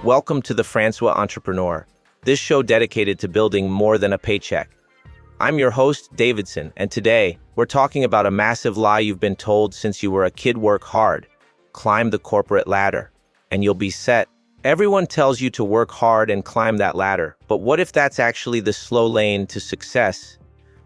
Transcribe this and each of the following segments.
Welcome to the Francois Entrepreneur, this show dedicated to building more than a paycheck. I'm your host, Davidson, and today we're talking about a massive lie you've been told since you were a kid: work hard, climb the corporate ladder, and you'll be set. Everyone tells you to work hard and climb that ladder, but what if that's actually the slow lane to success?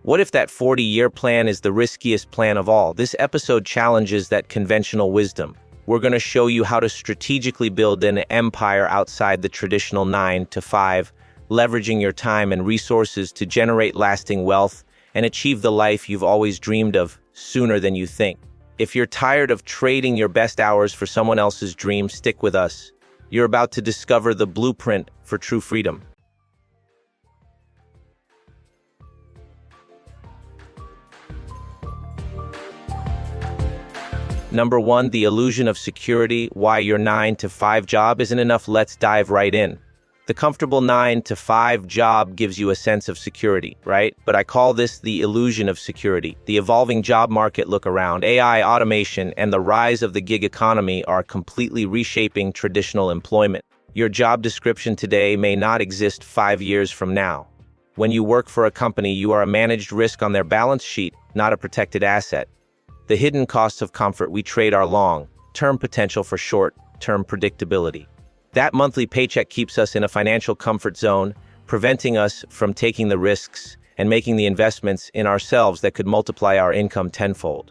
What if that 40-year plan is the riskiest plan of all? This episode challenges that conventional wisdom. We're going to show you how to strategically build an empire outside the traditional 9 to 5, leveraging your time and resources to generate lasting wealth and achieve the life you've always dreamed of sooner than you think. If you're tired of trading your best hours for someone else's dream, stick with us. You're about to discover the blueprint for true freedom. Number 1, the illusion of security. Why your 9 to 5 job isn't enough. Let's dive right in. The comfortable 9 to 5 job gives you a sense of security, right? But I call this the illusion of security. The evolving job market, look around. AI, automation, and the rise of the gig economy are completely reshaping traditional employment. Your job description today may not exist 5 years from now. When you work for a company, you are a managed risk on their balance sheet, not a protected asset. The hidden costs of comfort: we trade our long-term potential for short-term predictability. That monthly paycheck keeps us in a financial comfort zone, preventing us from taking the risks and making the investments in ourselves that could multiply our income tenfold.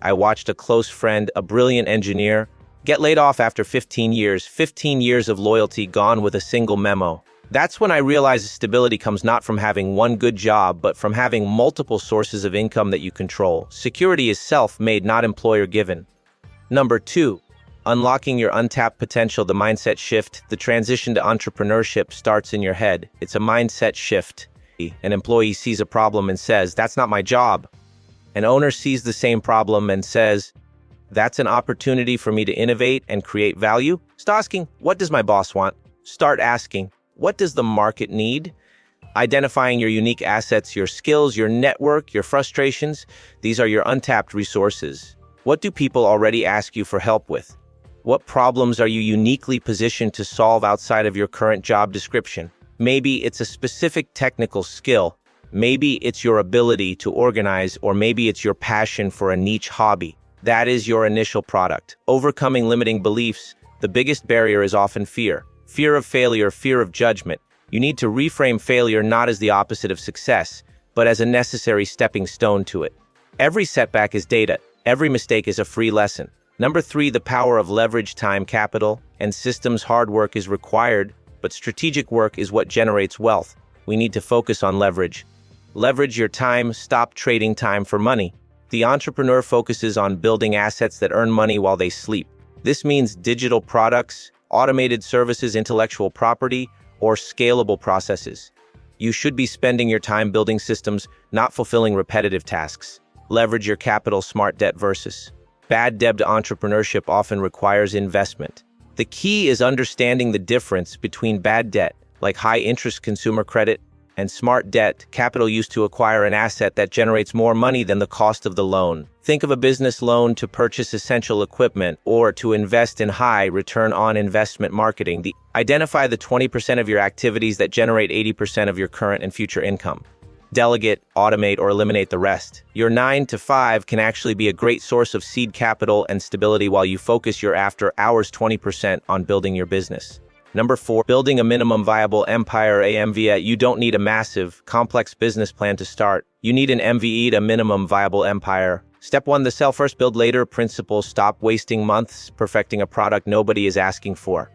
I watched a close friend, a brilliant engineer, get laid off after 15 years of loyalty gone with a single memo. That's when I realized stability comes not from having one good job, but from having multiple sources of income that you control. Security is self-made, not employer-given. Number 2, unlocking your untapped potential, the mindset shift. The transition to entrepreneurship starts in your head. It's a mindset shift. An employee sees a problem and says, "That's not my job." An owner sees the same problem and says, "That's an opportunity for me to innovate and create value." Stop asking, "What does my boss want?" Start asking, "What does the market need?" Identifying your unique assets, your skills, your network, your frustrations. These are your untapped resources. What do people already ask you for help with? What problems are you uniquely positioned to solve outside of your current job description? Maybe it's a specific technical skill. Maybe it's your ability to organize, or maybe it's your passion for a niche hobby. That is your initial product. Overcoming limiting beliefs. The biggest barrier is often fear. Fear of failure, fear of judgment. You need to reframe failure not as the opposite of success, but as a necessary stepping stone to it. Every setback is data. Every mistake is a free lesson. Number 3, the power of leverage. Time, capital, and systems. Hard work is required, but strategic work is what generates wealth. We need to focus on leverage. Leverage your time. Stop trading time for money. The entrepreneur focuses on building assets that earn money while they sleep. This means digital products, automated services, intellectual property, or scalable processes. You should be spending your time building systems, not fulfilling repetitive tasks. Leverage your capital. Smart debt versus bad debt. Entrepreneurship often requires investment. The key is understanding the difference between bad debt, like high-interest consumer credit, and smart debt, capital used to acquire an asset that generates more money than the cost of the loan. Think of a business loan to purchase essential equipment or to invest in high return on investment marketing. Identify the 20% of your activities that generate 80% of your current and future income. Delegate, automate, or eliminate the rest. Your 9 to 5 can actually be a great source of seed capital and stability while you focus your after-hours 20% on building your business. Number 4, building a minimum viable empire. AMVA. You don't need a massive, complex business plan to start. You need an MVE, a minimum viable empire. Step 1, the sell first, build later principle. Stop wasting months perfecting a product nobody is asking for.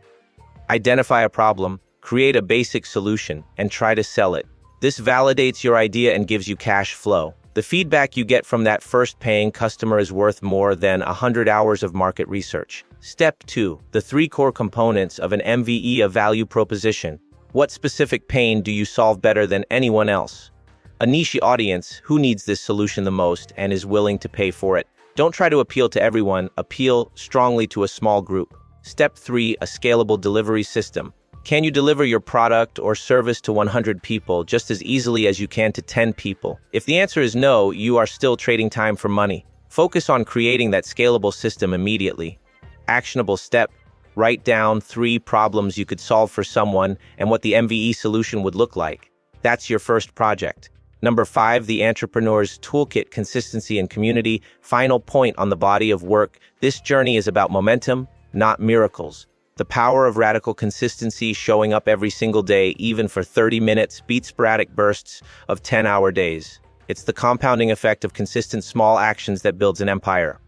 Identify a problem, create a basic solution, and try to sell it. This validates your idea and gives you cash flow. The feedback you get from that first paying customer is worth more than 100 hours of market research. Step 2, the 3 core components of an MVE, a value proposition. What specific pain do you solve better than anyone else? A niche audience. Who needs this solution the most and is willing to pay for it? Don't try to appeal to everyone. Appeal strongly to a small group. Step 3, a scalable delivery system. Can you deliver your product or service to 100 people just as easily as you can to 10 people? If the answer is no, you are still trading time for money. Focus on creating that scalable system immediately. Actionable step: Write down 3 problems you could solve for someone and what the MVE solution would look like. That's your first project. Number 5, the entrepreneur's toolkit, consistency and community. Final point on the body of work. This journey is about momentum, not miracles. The power of radical consistency, showing up every single day, even for 30 minutes, beats sporadic bursts of 10-hour days. It's the compounding effect of consistent small actions that builds an empire.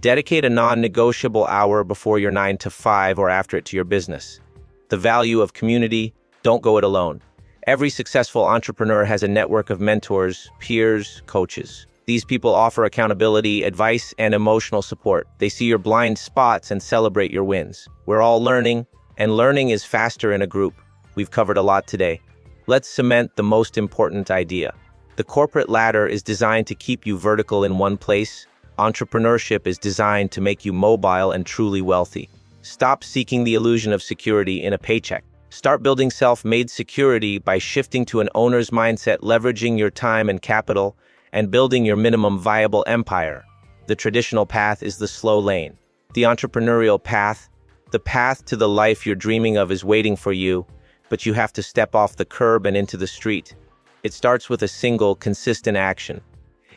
Dedicate a non-negotiable hour before your 9 to 5 or after it to your business. The value of community, don't go it alone. Every successful entrepreneur has a network of mentors, peers, coaches. These people offer accountability, advice, and emotional support. They see your blind spots and celebrate your wins. We're all learning, and learning is faster in a group. We've covered a lot today. Let's cement the most important idea. The corporate ladder is designed to keep you vertical in one place. Entrepreneurship is designed to make you mobile and truly wealthy. Stop seeking the illusion of security in a paycheck. Start building self-made security by shifting to an owner's mindset, leveraging your time and capital, and building your minimum viable empire. The traditional path is the slow lane. The entrepreneurial path, the path to the life you're dreaming of, is waiting for you, but you have to step off the curb and into the street. It starts with a single, consistent action.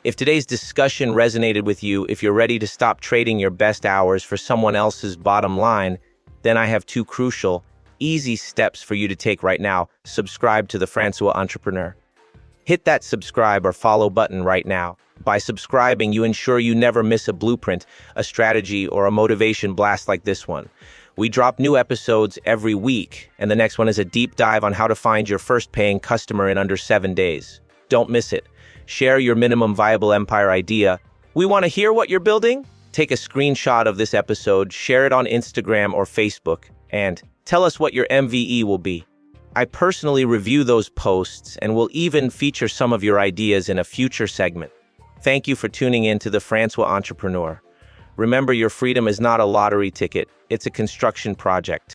If today's discussion resonated with you, if you're ready to stop trading your best hours for someone else's bottom line, then I have 2 crucial, easy steps for you to take right now. Subscribe to the Francois Entrepreneur. Hit that subscribe or follow button right now. By subscribing, you ensure you never miss a blueprint, a strategy, or a motivation blast like this one. We drop new episodes every week, and the next one is a deep dive on how to find your first paying customer in under 7 days. Don't miss it. Share your minimum viable empire idea. We want to hear what you're building? Take a screenshot of this episode, share it on Instagram or Facebook, and tell us what your MVE will be. I personally review those posts and will even feature some of your ideas in a future segment. Thank you for tuning in to the Francois Entrepreneur. Remember, your freedom is not a lottery ticket, it's a construction project.